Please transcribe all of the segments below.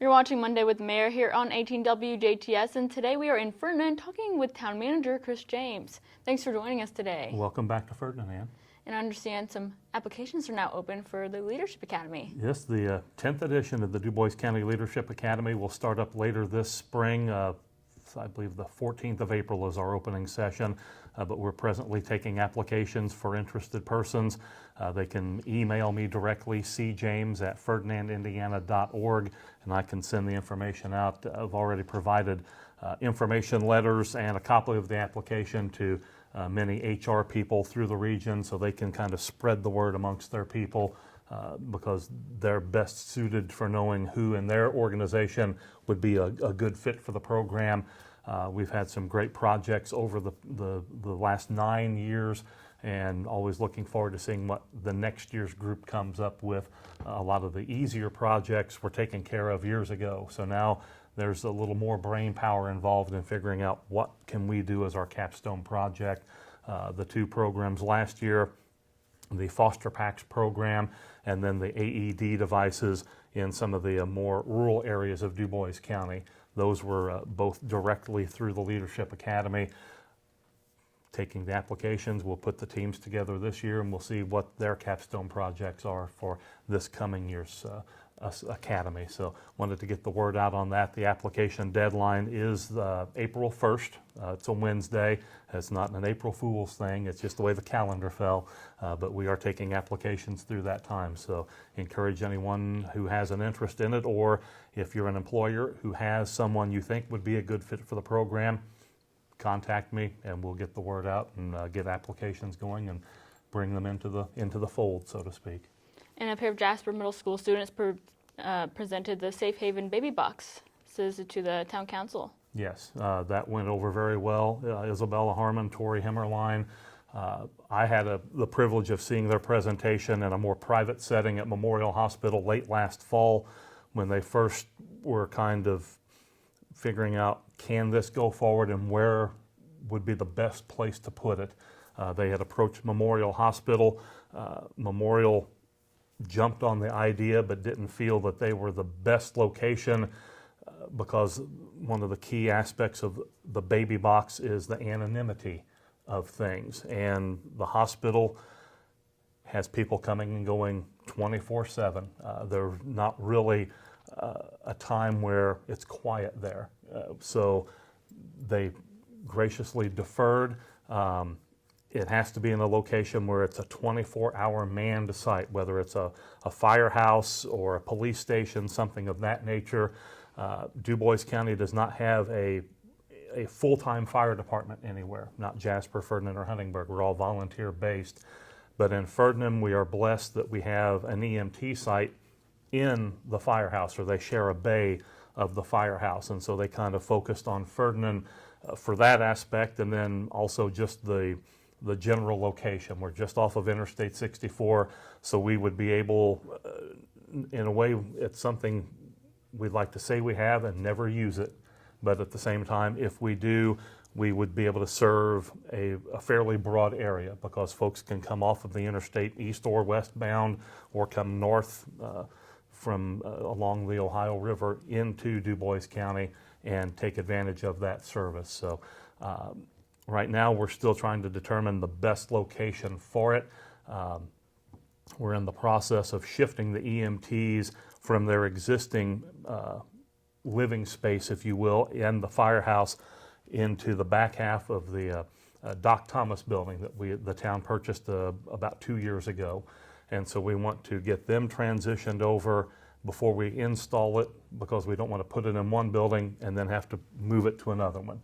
You're watching Monday with the Mayor here on 18 WJTS, and today we are in Ferdinand talking with Town Manager Chris James. Thanks for joining us today. Welcome back to Ferdinand. And I understand some applications are now open for the Leadership Academy. Yes, the 10th edition of the Du Bois County Leadership Academy will start up later this spring. I believe the 14th of April is our opening session, but we're presently taking applications for interested persons. They can email me directly, cjames@ferdinandindiana.org, and I can send the information out. I've already provided information letters and a copy of the application to many HR people through the region so they can kind of spread the word amongst their people because they're best suited for knowing who in their organization would be a good fit for the program. We've had some great projects over the last 9 years, and always looking forward to seeing what the next year's group comes up with. A lot of the easier projects were taken care of years ago, so now there's a little more brain power involved in figuring out what can we do as our capstone project. The two programs last year, the Foster Packs program and then the AED devices in some of the more rural areas of Du Bois County. Those were both directly through the Leadership Academy. Taking the applications, we'll put the teams together this year and we'll see what their capstone projects are for this coming year's academy. So wanted to get the word out on that. The application deadline is April 1st. It's a Wednesday. It's not an April Fool's thing. It's just the way the calendar fell. But we are taking applications through that time. So encourage anyone who has an interest in it, or if you're an employer who has someone you think would be a good fit for the program, contact me and we'll get the word out and get applications going and bring them into the fold, so to speak. And a pair of Jasper Middle School students presented the Safe Haven baby boxes to the town council. Yes, that went over very well. Isabella Harmon, Tori Hemmerline. I had the privilege of seeing their presentation in a more private setting at Memorial Hospital late last fall when they first were kind of figuring out, can this go forward and where would be the best place to put it. They had approached Memorial Hospital. Memorial jumped on the idea but didn't feel that they were the best location because one of the key aspects of the baby box is the anonymity of things, and the hospital has people coming and going 24/7. There's not really a time where it's quiet there, so they graciously deferred. It has to be in a location where it's a 24-hour manned site, whether it's a firehouse or a police station, something of that nature. Du Bois County does not have a full-time fire department anywhere, not Jasper, Ferdinand, or Huntingburg. We're all volunteer-based. But in Ferdinand, we are blessed that we have an EMT site in the firehouse, or they share a bay of the firehouse. And so they kind of focused on Ferdinand for that aspect, and then also just the general location. We're just off of Interstate 64, so we would be able, in a way, it's something we'd like to say we have and never use it, but at the same time, if we do, we would be able to serve a fairly broad area because folks can come off of the interstate east or westbound or come north from along the Ohio River into Du Bois County and take advantage of that service. So right now we're still trying to determine the best location for it. We're in the process of shifting the EMTs from their existing living space, if you will, in the firehouse into the back half of the Doc Thomas building that the town purchased about 2 years ago. And so we want to get them transitioned over before we install it, because we don't want to put it in one building and then have to move it to another one.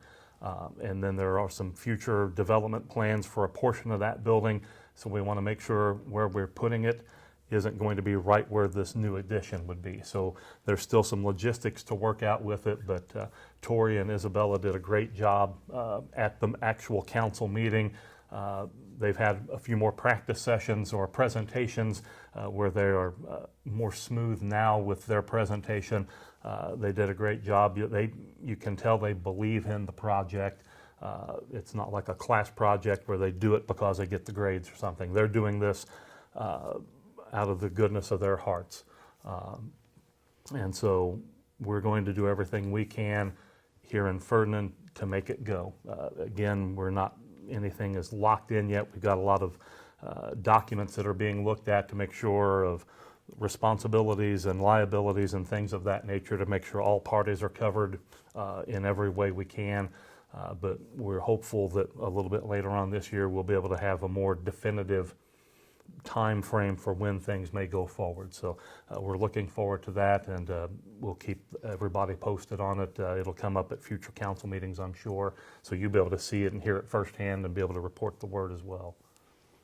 And then there are some future development plans for a portion of that building, so we want to make sure where we're putting it isn't going to be right where this new addition would be. So there's still some logistics to work out with it, but Tori and Isabella did a great job at the actual council meeting. They've had a few more practice sessions or presentations where they are more smooth now with their presentation. They did a great job. You can tell they believe in the project. It's not like a class project where they do it because they get the grades or something. They're doing this out of the goodness of their hearts. And so we're going to do everything we can here in Ferdinand to make it go. Again, anything is locked in yet. We've got a lot of documents that are being looked at to make sure of responsibilities and liabilities and things of that nature to make sure all parties are covered in every way we can. But we're hopeful that a little bit later on this year we'll be able to have a more definitive time frame for when things may go forward. So we're looking forward to that, and we'll keep everybody posted on it. It'll come up at future council meetings, I'm sure, so you'll be able to see it and hear it firsthand and be able to report the word as well.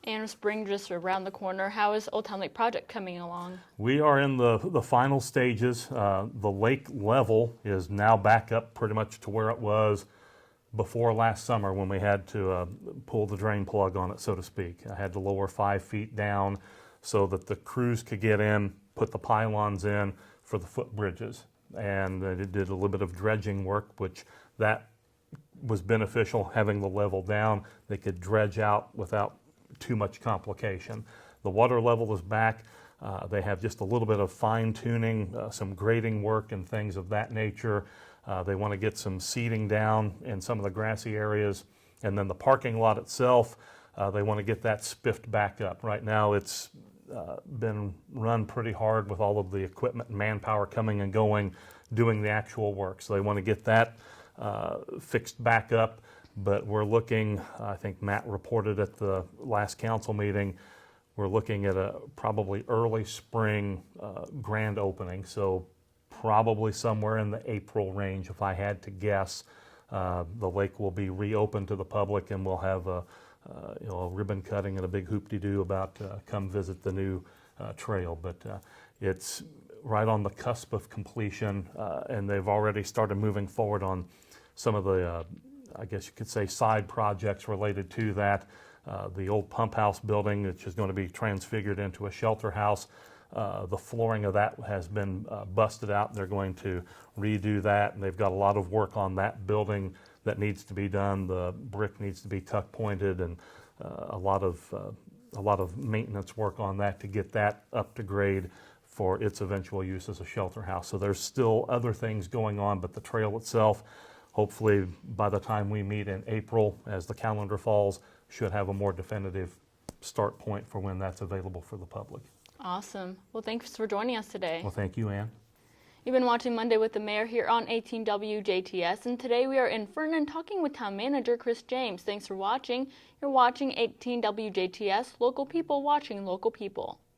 And spring just around the corner. How is Old Town Lake project coming along? We are in the final stages. The lake level is now back up pretty much to where it was before last summer when we had to pull the drain plug on it, so to speak. I had to lower 5 feet down so that the crews could get in, put the pylons in for the footbridges. And it did a little bit of dredging work, which that was beneficial, having the level down. They could dredge out without too much complication. The water level is back. They have just a little bit of fine tuning, some grading work and things of that nature. They want to get some seeding down in some of the grassy areas. And then the parking lot itself, they want to get that spiffed back up. Right now it's been run pretty hard with all of the equipment and manpower coming and going, doing the actual work. So they want to get that fixed back up. But we're looking, I think Matt reported at the last council meeting, we're looking at a probably early spring grand opening. So probably somewhere in the April range, if I had to guess. The lake will be reopened to the public, and we'll have a ribbon cutting and a big hoop-de-doo about come visit the new trail. But it's right on the cusp of completion, and they've already started moving forward on some of the I guess you could say side projects related to that. The old pump house building, which is going to be transfigured into a shelter house. The flooring of that has been busted out. They're going to redo that, and they've got a lot of work on that building that needs to be done. The brick needs to be tuck pointed, and a lot of maintenance work on that to get that up to grade for its eventual use as a shelter house. So there's still other things going on, but the trail itself, hopefully by the time we meet in April, as the calendar falls, should have a more definitive start point for when that's available for the public. Awesome. Well, thanks for joining us today. Well, thank you, Ann. You've been watching Monday with the Mayor here on 18 WJTS, and today we are in Ferdinand talking with Town Manager Chris James. Thanks for watching. You're watching 18 WJTS, local people watching local people.